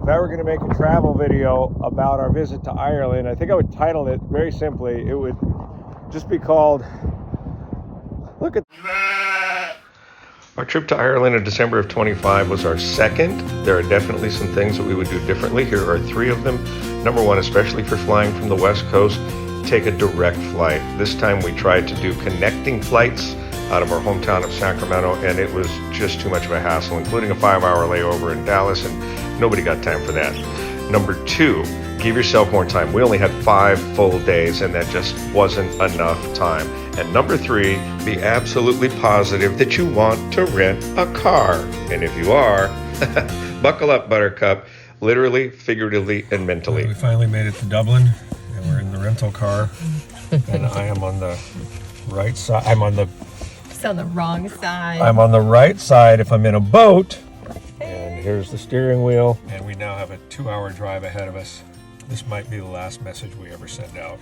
If I were going to make a travel video about our visit to Ireland, I think I would title it very simply. It would just be called, Look at... Our trip to Ireland in December of 25 was our second. There are definitely some things that we would do differently. Here are three of them. Number one, especially for flying from the West Coast, take a direct flight. This time we tried to do connecting flights out of our hometown of Sacramento, and it was just too much of a hassle, including a 5-hour layover in Dallas, and nobody got time for that. Number two, give yourself more time. We only had 5 full days, and that just wasn't enough time. And number three, be absolutely positive that you want to rent a car. And if you are, buckle up, Buttercup, literally, figuratively, and mentally. We finally made it to Dublin, and we're in the rental car, and I am on the right side. It's on the wrong side. I'm on the right side if I'm in a boat. And here's the steering wheel. And we now have a 2-hour drive ahead of us. This might be the last message we ever send out.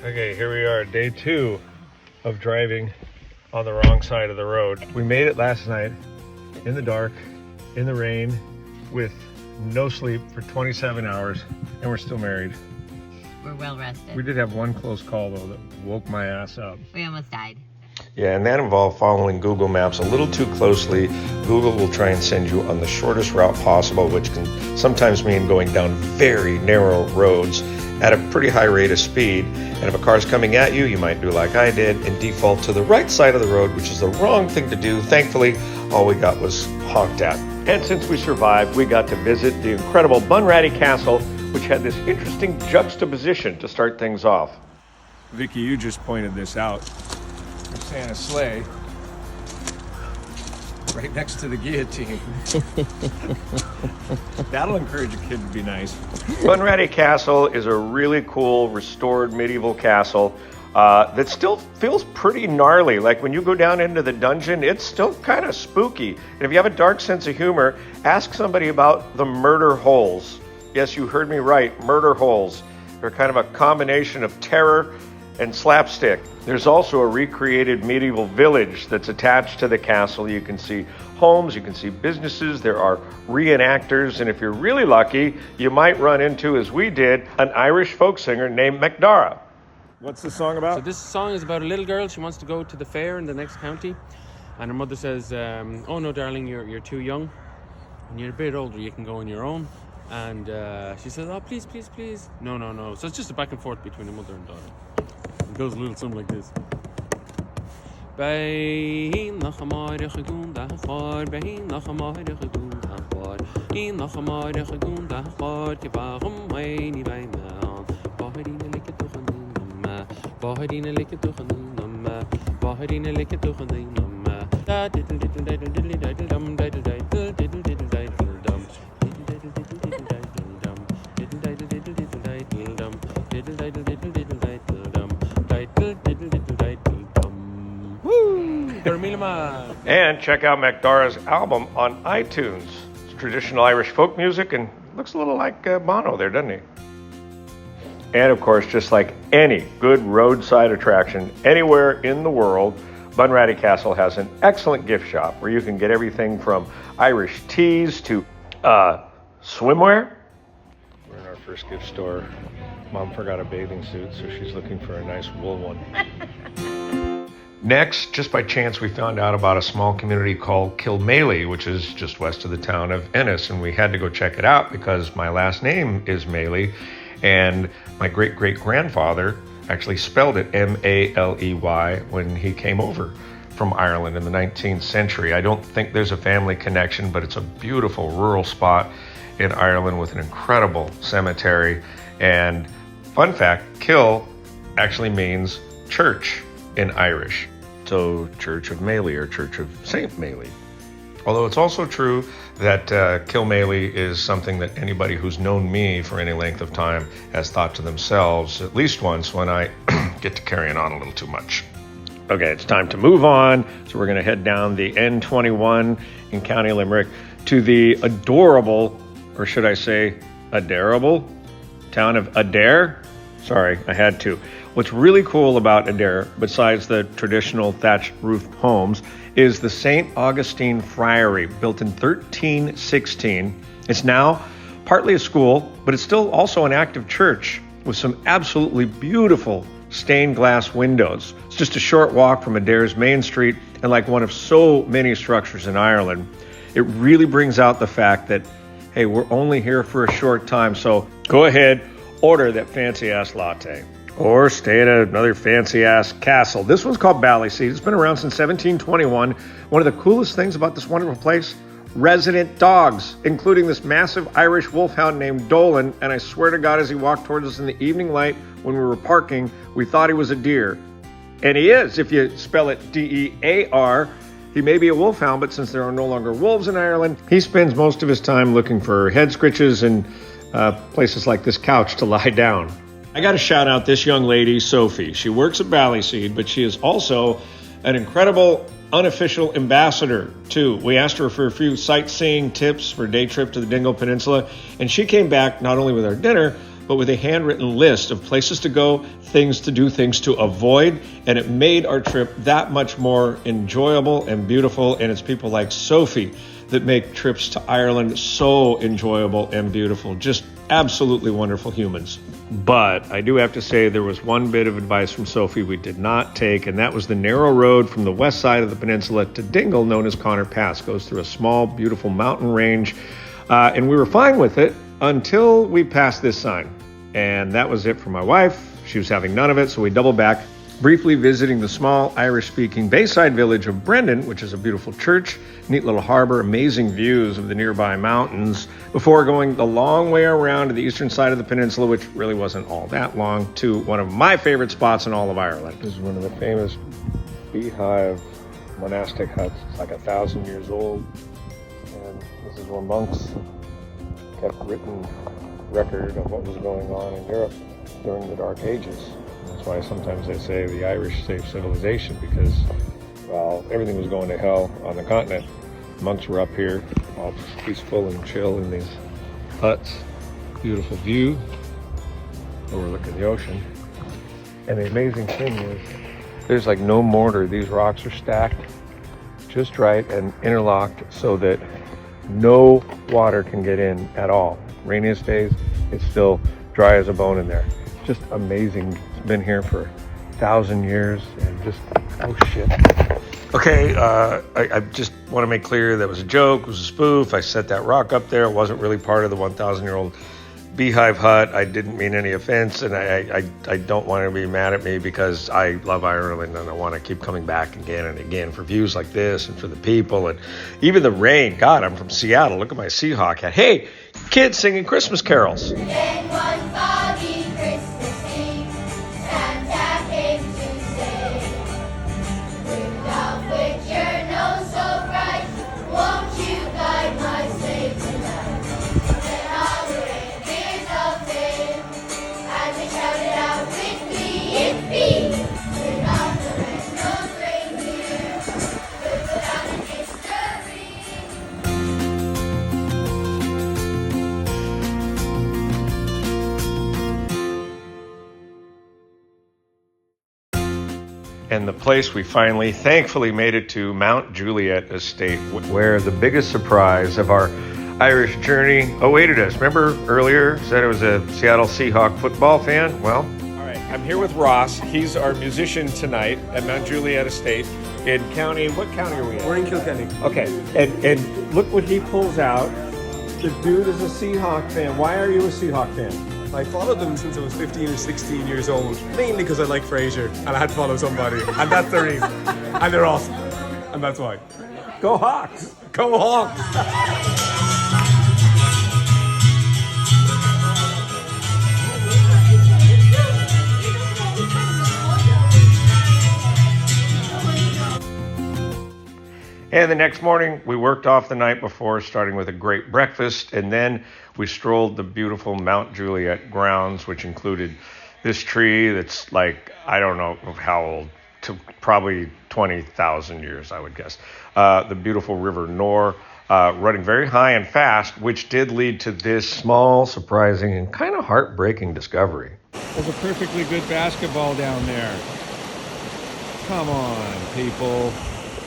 Okay, here we are, day 2 of driving on the wrong side of the road. We made it last night in the dark, in the rain, with no sleep for 27 hours, and we're still married. We're well rested. We did have one close call, though, that woke my ass up. We almost died. Yeah, and that involved following Google Maps a little too closely. Google will try and send you on the shortest route possible, which can sometimes mean going down very narrow roads at a pretty high rate of speed. And if a car's coming at you, you might do like I did and default to the right side of the road, which is the wrong thing to do. Thankfully, all we got was honked at. And since we survived, we got to visit the incredible Bunratty Castle, which had this interesting juxtaposition to start things off. Vicky, you just pointed this out. Santa's sleigh right next to the guillotine. That'll encourage a kid to be nice. Bunratty Castle is a really cool restored medieval castle that still feels pretty gnarly. Like when you go down into the dungeon, it's still kind of spooky. And if you have a dark sense of humor, ask somebody about the murder holes. Yes, you heard me right, murder holes. They're kind of a combination of terror and slapstick. There's also a recreated medieval village that's attached to the castle. You can see homes, you can see businesses, there are reenactors, and if you're really lucky, you might run into, as we did, an Irish folk singer named Macdara. What's the song about? So this song is about a little girl. She wants to go to the fair in the next county, and her mother says, oh no darling, you're too young. When you're a bit older you can go on your own. And she says, oh please, please, please. No. So it's just a back and forth between a mother and daughter. It goes a little something like this. And check out Macdara's album on iTunes. It's traditional Irish folk music and looks a little like Bono there, doesn't he? And of course, just like any good roadside attraction anywhere in the world, Bunratty Castle has an excellent gift shop where you can get everything from Irish teas to swimwear. We're in our first gift store. Mom forgot a bathing suit, so she's looking for a nice wool one. Next, just by chance, we found out about a small community called Kilmaley, which is just west of the town of Ennis, and we had to go check it out because my last name is Maley, and my great-great-grandfather actually spelled it M-A-L-E-Y when he came over from Ireland in the 19th century. I don't think there's a family connection, but it's a beautiful rural spot in Ireland with an incredible cemetery. And fun fact, Kill actually means church in Irish. So Church of Maley or Church of Saint Maley. Although it's also true that Kilmaley is something that anybody who's known me for any length of time has thought to themselves at least once when I get to carrying on a little too much. Okay, it's time to move on. So we're going to head down the N21 in County Limerick to the adorable, or should I say adorable, town of Adare. Sorry, I had to. What's really cool about Adare, besides the traditional thatched roof homes, is the St. Augustine Friary, built in 1316. It's now partly a school, but it's still also an active church with some absolutely beautiful stained glass windows. It's just a short walk from Adare's main street, and like one of so many structures in Ireland, it really brings out the fact that, hey, we're only here for a short time, so go ahead, order that fancy-ass latte. Or stay at another fancy-ass castle. This one's called Balleyseed. It's been around since 1721. One of the coolest things about this wonderful place, resident dogs, including this massive Irish wolfhound named Dolan, and I swear to God, as he walked towards us in the evening light when we were parking, we thought he was a deer. And he is, if you spell it D-E-A-R. He may be a wolfhound, but since there are no longer wolves in Ireland, he spends most of his time looking for head scritches and places like this couch to lie down. I got to shout out this young lady, Sophie. She works at Balleyseed, but she is also an incredible unofficial ambassador, too. We asked her for a few sightseeing tips for a day trip to the Dingle Peninsula, and she came back not only with our dinner, but with a handwritten list of places to go, things to do, things to avoid, and it made our trip that much more enjoyable and beautiful, and it's people like Sophie that make trips to Ireland so enjoyable and beautiful. Just absolutely wonderful humans. But I do have to say there was one bit of advice from Sophie we did not take, and that was the narrow road from the west side of the peninsula to Dingle, known as Connor Pass. Goes through a small, beautiful mountain range, and we were fine with it until we passed this sign. And that was it for my wife. She was having none of it, so we doubled back, briefly visiting the small Irish-speaking Bayside village of Brendan, which is a beautiful church, neat little harbor, amazing views of the nearby mountains, before going the long way around to the eastern side of the peninsula, which really wasn't all that long, to one of my favorite spots in all of Ireland. This is one of the famous beehive monastic huts. It's like 1,000 years old, and this is where monks kept written record of what was going on in Europe during the Dark Ages. That's why sometimes they say the Irish saved civilization, because, well, everything was going to hell on the continent. Monks were up here, all peaceful and chill in these huts. Beautiful view, overlooking the ocean. And the amazing thing is, there's like no mortar. These rocks are stacked just right and interlocked so that no water can get in at all. Rainiest days, it's still dry as a bone in there. Just amazing. It's been here for 1,000 years, and just, oh shit. Okay, I just want to make clear that was a joke, it was a spoof. I set that rock up there. It wasn't really part of the 1,000-year-old beehive hut. I didn't mean any offense, and I don't want to be mad at me, because I love Ireland and I want to keep coming back again and again for views like this and for the people and even the rain. God, I'm from Seattle. Look at my Seahawk hat. Hey, kids singing Christmas carols. Then one foggy Christmas Eve, Santa came to say, Rudolph, with your nose so bright, won't you guide my sleigh tonight? Then all the reindeers all failed, as they shouted out with glee, yippee! Rudolph the red-nosed reindeer, with the down in history. And the place we finally, thankfully, made it to, Mount Juliet Estate, where the biggest surprise of our Irish journey awaited us. Remember earlier said I was a Seattle Seahawk football fan? Well, all right, I'm here with Ross. He's our musician tonight at Mount Juliet Estate in what county are we in? We're in Kilkenny. Okay, and look what he pulls out. The dude is a Seahawk fan. Why are you a Seahawk fan? I followed them since I was 15 or 16 years old, mainly because I like Frasier and I had to follow somebody, and that's the reason. And they're awesome, and that's why. Go Hawks! Go Hawks! And the next morning, we worked off the night before, starting with a great breakfast, and then we strolled the beautiful Mount Juliet grounds, which included this tree that's like, I don't know how old, to probably 20,000 years, I would guess. The beautiful River Nore, running very high and fast, which did lead to this small, surprising, and kind of heartbreaking discovery. There's a perfectly good basketball down there. Come on, people.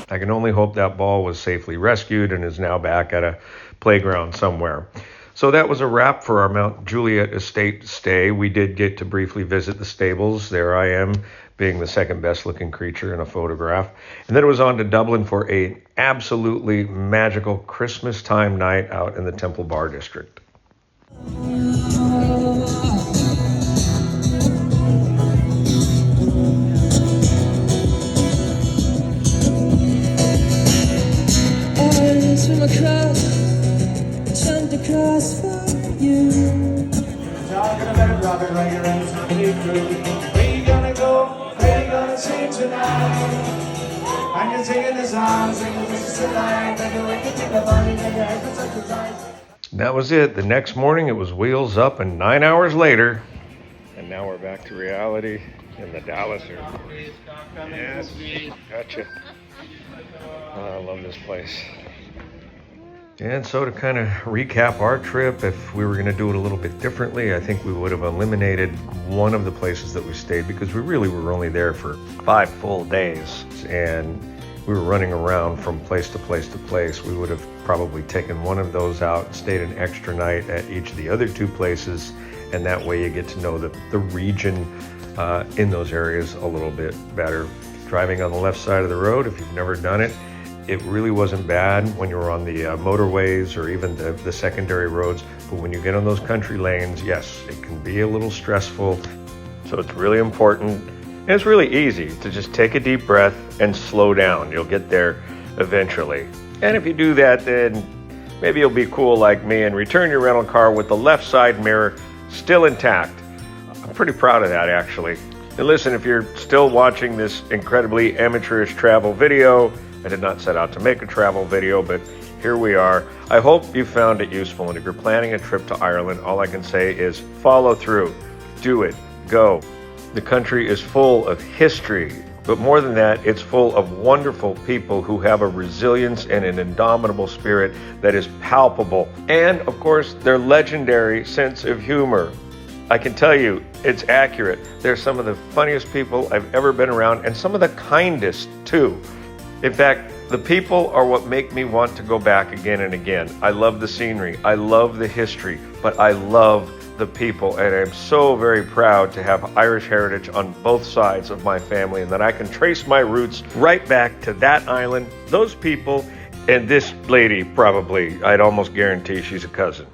I can only hope that ball was safely rescued and is now back at a playground somewhere. So that was a wrap for our Mount Juliet estate stay. We did get to briefly visit the stables. There I am, being the second best looking creature in a photograph. And then it was on to Dublin for a absolutely magical Christmas time night out in the Temple Bar District. Across for you. Talking about Robert right around the crew. Where you gonna go? Where you gonna sing tonight? And you're singing the song, singing this is the life, and you're waking in the morning and your head was such a sight. That was it. The next morning it was wheels up, and 9 hours later, and now we're back to reality in the Dallas area. Yes, gotcha. Oh, I love this place. And so to kind of recap our trip, if we were going to do it a little bit differently, I think we would have eliminated one of the places that we stayed because we really were only there for 5 full days and we were running around from place to place to place. We would have probably taken one of those out, stayed an extra night at each of the other 2 places, and that way you get to know the region in those areas a little bit better. Driving on the left side of the road, if you've never done it, it really wasn't bad when you were on the motorways or even the secondary roads, but when you get on those country lanes, yes, it can be a little stressful. So it's really important, and it's really easy to just take a deep breath and slow down. You'll get there eventually. And if you do that, then maybe you'll be cool like me and return your rental car with the left side mirror still intact. I'm pretty proud of that, actually. And listen, if you're still watching this incredibly amateurish travel video, I did not set out to make a travel video, but here we are. I hope you found it useful, and if you're planning a trip to Ireland, all I can say is follow through, do it, go. The country is full of history, but more than that, it's full of wonderful people who have a resilience and an indomitable spirit that is palpable, and of course, their legendary sense of humor. I can tell you, it's accurate. They're some of the funniest people I've ever been around, and some of the kindest, too. In fact, the people are what make me want to go back again and again. I love the scenery, I love the history, but I love the people, and I'm so very proud to have Irish heritage on both sides of my family, and that I can trace my roots right back to that island, those people, and this lady probably. I'd almost guarantee she's a cousin.